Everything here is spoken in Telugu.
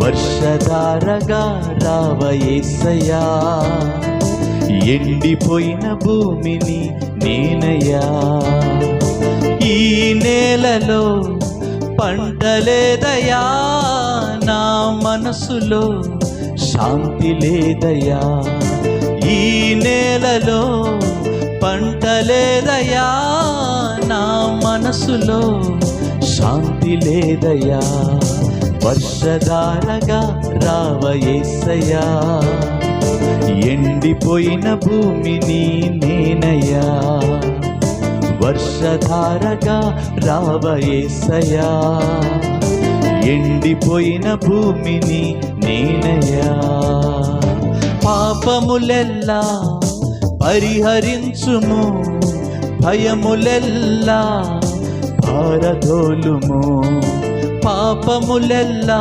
వర్షధారగా రావ యేసయ్యా, ఎండిపోయిన భూమిని నేనయ్యా. ఈ నేలలో పంట లేదయ్యా, నా మనసులో శాంతి లేదయ్యా. ఈ నేలలో పంట లేదయ్యా, నా మనసులో శాంతి లేదయ్యా. వర్షధారగా రావ యేసయ్యా, ఎండిపోయిన భూమిని నేనయ్యా. వర్షధారగా రావ యేసయ్యా, ఎండిపోయిన భూమిని నేనయ్యా. పాపములెల్లా పరిహరించుము, భయములెల్లా పారదోలుము. పాపములెల్లా